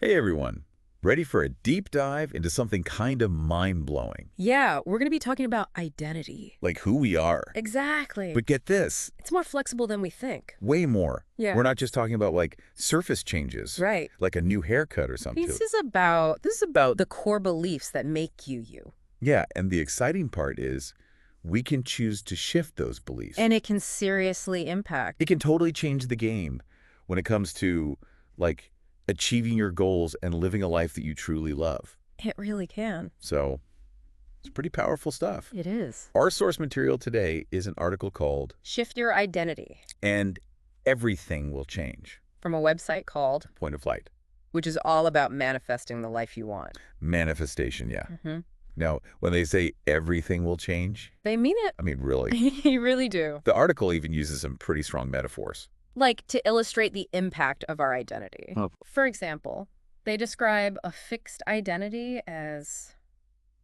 Hey everyone, ready for a deep dive into something kind of mind-blowing, Yeah, we're going to be talking about identity. like who we are. Exactly. But get this, It's more flexible than we think. way more. Yeah. We're not just talking about like surface changes, Right. like a new haircut or something. This is about the core beliefs that make you you. Yeah, and the exciting part is we can choose to shift those beliefs. And it can seriously impact. It can totally change the game when it comes to like achieving your goals and living a life that you truly love. It really can. So it's pretty powerful stuff. It is. Our source material today is an article called Shift Your Identity And Everything Will Change. from a website called, Point of flight. which is all about manifesting the life you want. Manifestation, yeah. Hmm. Now, when they say everything will change, They mean it. I mean, really. You really do. The article even uses some pretty strong metaphors. Like to illustrate the impact of our identity. Oh. For example, they describe a fixed identity as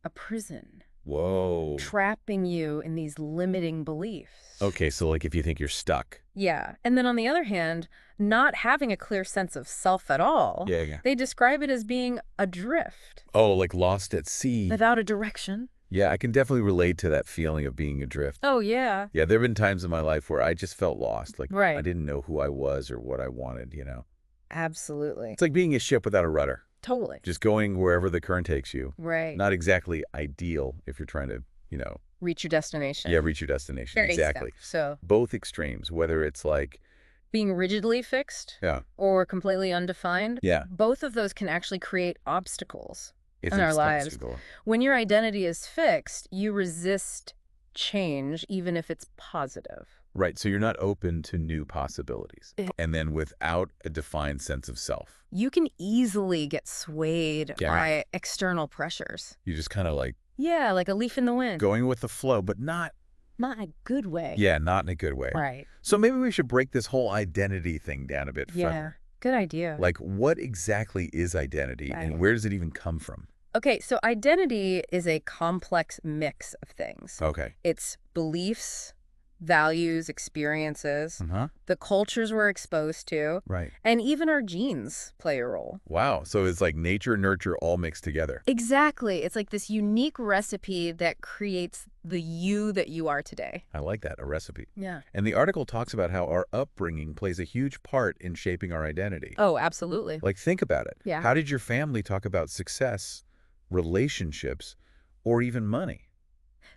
a prison, Whoa. trapping you in these limiting beliefs. Okay, so like if you think you're stuck. Yeah. And then on the other hand, not having a clear sense of self at all, Yeah. they describe it as being adrift, Oh, like lost at sea. without a direction. Yeah, I can definitely relate to that feeling of being adrift. Oh, yeah. Yeah, there have been times in my life where I just felt lost. Like Right. I didn't know who I was or what I wanted. Absolutely. It's like being a ship without a rudder, Totally. just going wherever the current takes you. Right. Not exactly ideal if you're trying to, Reach your destination. yeah, reach your destination. Very Exactly. So Both extremes, whether it's like, being rigidly fixed yeah, or completely undefined, yeah, both of those can actually create obstacles it's in an our lives. obstacle. When your identity is fixed, you resist change even if it's positive. Right, so you're not open to new possibilities. Eh. And then without a defined sense of self, You can easily get swayed Yeah. by external pressures. you just kind of like Yeah, like a leaf in the wind. going with the flow, but not, Not in a good way. yeah, not in a good way. Right. So maybe we should break this whole identity thing down a bit Yeah. further. Good idea. Like, what exactly is identity and Right. where does it even come from? Okay, so identity is a complex mix of things. Okay. It's beliefs, values, experiences, Uh-huh. the cultures we're exposed to, Right. and even our genes play a role. Wow. So it's like nature, nurture, all mixed together. Exactly. It's like this unique recipe that creates the you that you are today. I like that, a recipe. Yeah. And the article talks about how our upbringing plays a huge part in shaping our identity. Oh, absolutely. Like, think about it. Yeah. How did your family talk about success, relationships, or even money?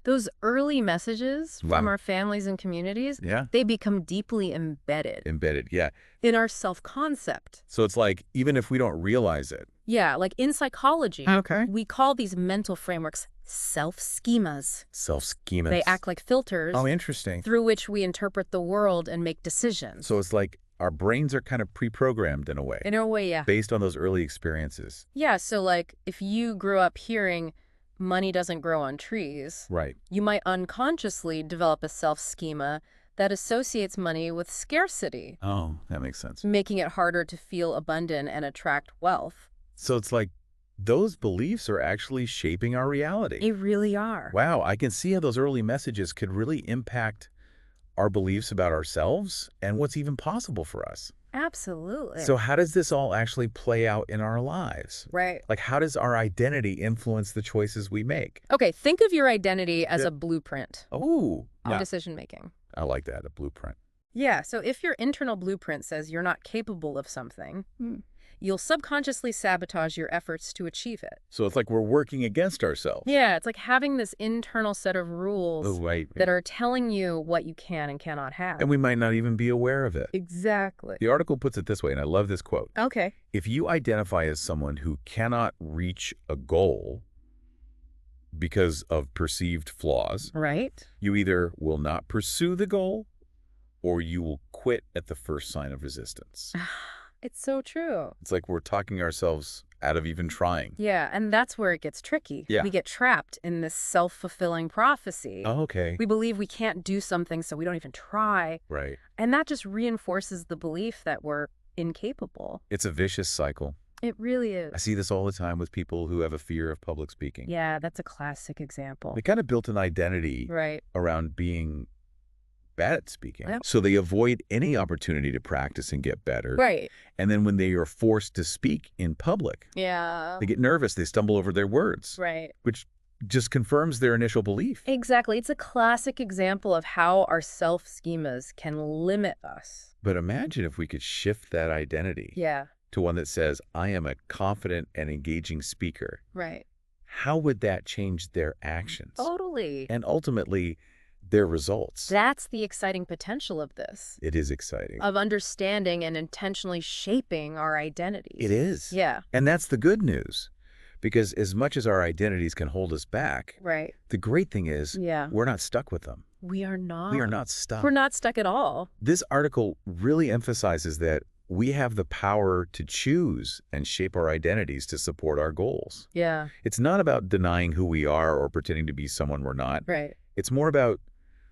Those early messages Wow. from our families and communities, Yeah. they become deeply embedded Embedded. Yeah. in our self-concept. So it's like, even if we don't realize it. Yeah, like in psychology, Okay. we call these mental frameworks self-schemas. Self-schemas. They act like filters Oh, interesting. through which we interpret the world and make decisions. So it's like our brains are kind of pre-programmed in a way, In a way, yeah. based on those early experiences. Yeah, so like if you grew up hearing money doesn't grow on trees, Right. you might unconsciously develop a self-schema that associates money with scarcity, Oh, that makes sense. making it harder to feel abundant and attract wealth. So it's like those beliefs are actually shaping our reality. They really are. Wow, I can see how those early messages could really impact our beliefs about ourselves and what's even possible for us. Absolutely. So how does this all actually play out in our lives? Right. Like, how does our identity influence the choices we make? Okay, think of your identity as Yeah. a blueprint Oh, of yeah, decision-making. I like that, a blueprint. Yeah, so if your internal blueprint says you're not capable of something, you'll subconsciously sabotage your efforts to achieve it. So it's like we're working against ourselves. Yeah, it's like having this internal set of rules Oh, right. that are telling you what you can and cannot have. And we might not even be aware of it. Exactly. The article puts it this way, and I love this quote. Okay. If you identify as someone who cannot reach a goal because of perceived flaws, Right? you either will not pursue the goal or you will quit at the first sign of resistance. It's so true. It's like we're talking ourselves out of even trying. Yeah, and that's where it gets tricky. Yeah. We get trapped in this self-fulfilling prophecy. Oh, okay. We believe we can't do something, so we don't even try. Right. And that just reinforces the belief that we're incapable. It's a vicious cycle. It really I is. see this all the time with people who have a fear of public speaking. Yeah, that's a classic example. They kind of built an identity Right. around being bad at speaking. Yep. So they avoid any opportunity to practice and get better. Right. And then when they are forced to speak in public, Yeah. they get nervous, they stumble over their words, Right. which just confirms their initial belief. Exactly. It's a classic example of how our self-schemas can limit us. But imagine if we could shift that identity Yeah. to one that says, I am a confident and engaging speaker. Right. How would that change their actions? Totally. And ultimately, their results? That's the exciting potential of this, It is exciting. of understanding and intentionally shaping our identities. It is. Yeah. And that's the good news. Because as much as our identities can hold us back, Right. the great thing is Yeah. we're not stuck with them. We are not. We are not stuck. We're not stuck at all. This article really emphasizes that we have the power to choose and shape our identities to support our goals. Yeah. It's not about denying who we are or pretending to be someone we're not. Right. It's more about,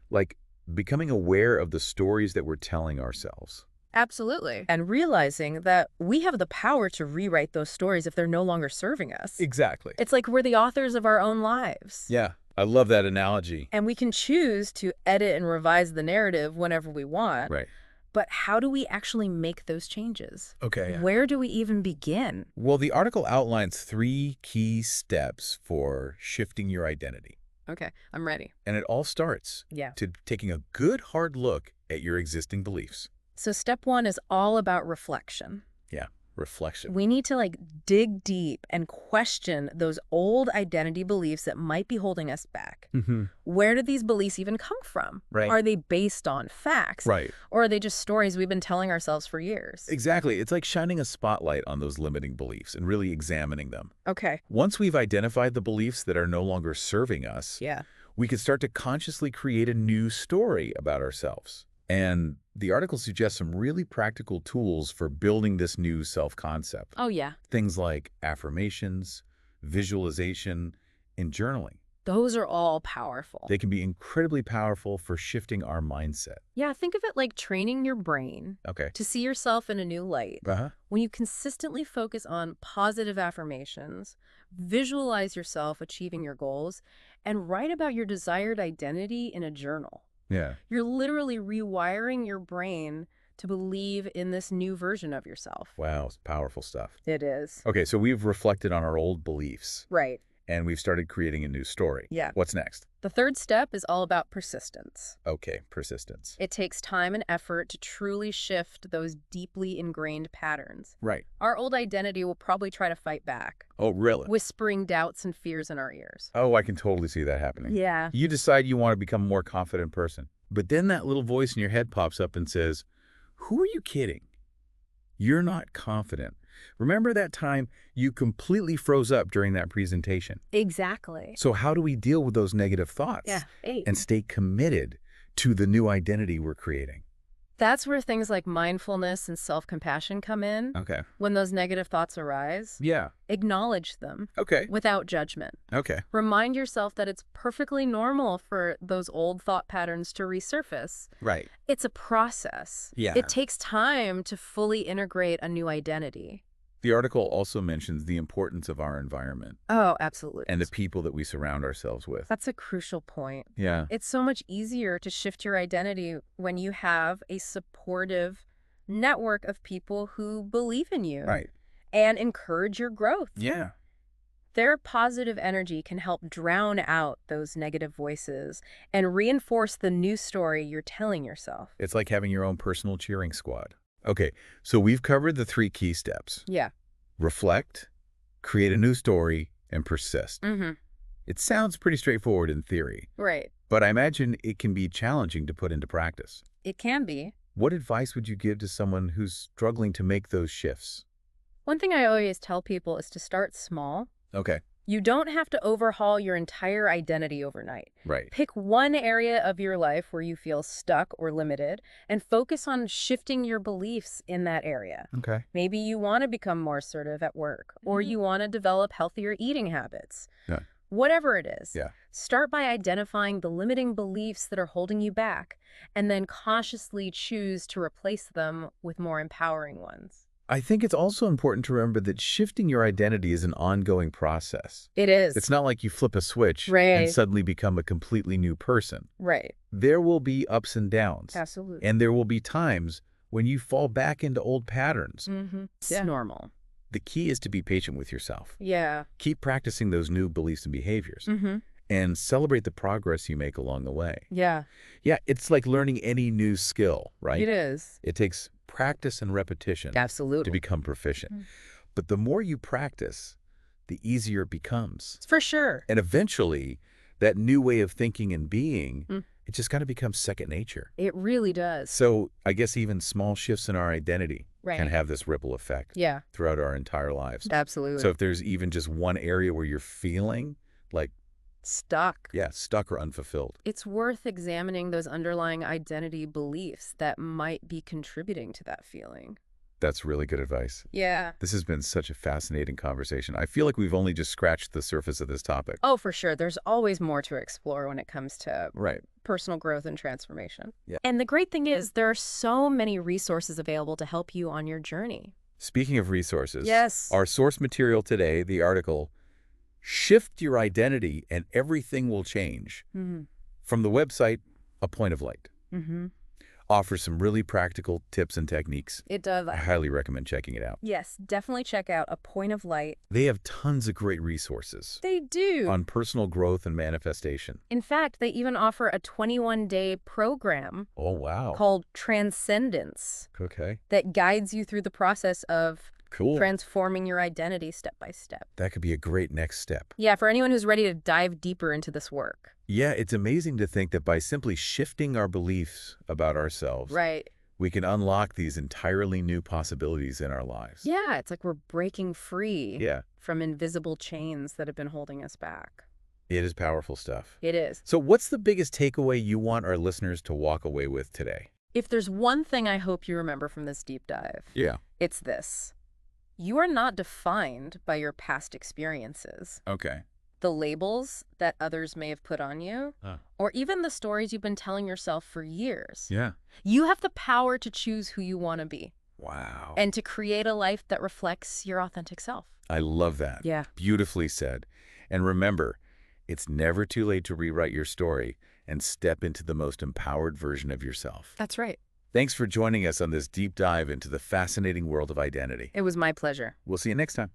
like, becoming aware of the stories that we're telling ourselves. Absolutely. And realizing that we have the power to rewrite those stories if they're no longer serving us. Exactly. It's like we're the authors of our own lives. Yeah, I love that analogy. And we can choose to edit and revise the narrative whenever we want. Right. But how do we actually make those changes? Okay. Where do we even begin? Well, the article outlines 3 key steps for shifting your identity. Okay, I'm ready. And it all starts Yeah. to taking a good hard look at your existing beliefs. So step 1 is all about reflection. Yeah, reflection. We need to dig deep and question those old identity beliefs that might be holding us back. Mm-hmm. Where did these beliefs even come from? Right. Are they based on facts? Right. Or are they just stories we've been telling ourselves for years? Exactly. It's like shining a spotlight on those limiting beliefs and really examining them. Okay. Once we've identified the beliefs that are no longer serving us, Yeah. we can start to consciously create a new story about ourselves. And the article suggests some really practical tools for building this new self-concept. Oh, yeah. Things like affirmations, visualization, and journaling. Those are all powerful. They can be incredibly powerful for shifting our mindset. Yeah, think of it like training your brain Okay. to see yourself in a new light. Uh-huh. When you consistently focus on positive affirmations, visualize yourself achieving your goals, and write about your desired identity in a journal. Yeah. You're literally rewiring your brain to believe in this new version of yourself. Wow, it's powerful stuff. It is. Okay, so we've reflected on our old beliefs, Right. and we've started creating a new story. Yeah. What's next? The third step is all about persistence. Okay, persistence. It takes time and effort to truly shift those deeply ingrained patterns. Right. Our old identity will probably try to fight back, Oh, really? whispering doubts and fears in our ears. Oh, I can totally see that happening. Yeah. You decide you want to become a more confident person. But then that little voice in your head pops up and says, who are you kidding? You're not confident. Remember that time you completely froze up during that presentation? Exactly. So how do we deal with those negative thoughts and stay committed to the new identity we're creating? That's where things like mindfulness and self-compassion come in. Okay. When those negative thoughts arise, Yeah. acknowledge them Okay. without judgment. Okay. Remind yourself that it's perfectly normal for those old thought patterns to resurface. Right. It's a process. Yeah. It takes time to fully integrate a new identity. The article also mentions the importance of our environment Oh, absolutely. and the people that we surround ourselves with. That's a crucial point. Yeah. It's so much easier to shift your identity when you have a supportive network of people who believe in you Right. and encourage your growth. Yeah. Their positive energy can help drown out those negative voices and reinforce the new story you're telling yourself. It's like having your own personal cheering squad. Okay, so we've covered the 3 key steps. Yeah. Reflect, create a new story, and persist. Mm-hmm. It sounds pretty straightforward in theory, Right. but I imagine it can be challenging to put into practice. It can be. What advice would you give to someone who's struggling to make those shifts? One thing I always tell people is to start small. Okay, You don't have to overhaul your entire identity overnight. right. Pick one area of your life where you feel stuck or limited and focus on shifting your beliefs in that area. Okay. Maybe you want to become more assertive at work, or you want to develop healthier eating habits. Yeah. Whatever it is, Yeah. start by identifying the limiting beliefs that are holding you back, and then consciously choose to replace them with more empowering ones. I think it's also important to remember that shifting your identity is an ongoing process. It is. It's not like you flip a switch and Right. suddenly become a completely new person. Right. There will be ups and downs, Absolutely. and there will be times when you fall back into old patterns. It's Yeah. normal. The key is to be patient with yourself. Yeah. Keep practicing those new beliefs and behaviors, Mm-hmm. and celebrate the progress you make along the way. Yeah. Yeah, it's like learning any new skill, right? It is. It takes practice and repetition to Absolutely. become proficient. Mhm. But the more you practice, the easier it becomes. For sure. And eventually, that new way of thinking and being, Mm. it just kind of becomes second nature. It really does. So I guess even small shifts in our identity Right. can have this ripple effect Yeah. throughout our entire lives. Absolutely. So if there's even just one area where you're feeling like, Stuck. yeah, stuck or unfulfilled, It's worth examining those underlying identity beliefs that might be contributing to that feeling. that's really good advice. Yeah. This has been such a fascinating conversation. I feel like we've only just scratched the surface of this topic. Oh, for sure. There's always more to explore when it comes to Right. personal growth and transformation. Yeah. And the great thing is there are so many resources available to help you on your journey. Speaking of resources, Yes. our source material today, the article, Shift Your Identity and Everything Will Change, Mm-hmm. from the website A Point of Light, Mm-hmm. offers some really practical tips and techniques. It does. I highly recommend checking it out. Yes, definitely check out A Point of Light. They have tons of great resources They do. on personal growth and manifestation. In fact, they even offer a 21-day program Oh, wow. called Transcendence Okay. that guides you through the process of Cool. transforming your identity step by step. That could be a great next step. Yeah, for anyone who's ready to dive deeper into this work. Yeah, it's amazing to think that by simply shifting our beliefs about ourselves, Right. we can unlock these entirely new possibilities in our lives. Yeah, it's like we're breaking free Yeah, from invisible chains that have been holding us back. it is powerful stuff. It is. So what's the biggest takeaway you want our listeners to walk away with today? If there's one thing I hope you remember from this deep dive, Yeah. it's this. You are not defined by your past experiences, Okay. the labels that others may have put on you, Huh. or even the stories you've been telling yourself for years. Yeah. You have the power to choose who you want to be Wow. and to create a life that reflects your authentic self. I love that. Yeah. Beautifully said. And remember, it's never too late to rewrite your story and step into the most empowered version of yourself. That's right. Thanks for joining us on this deep dive into the fascinating world of identity. It was my pleasure. We'll see you next time.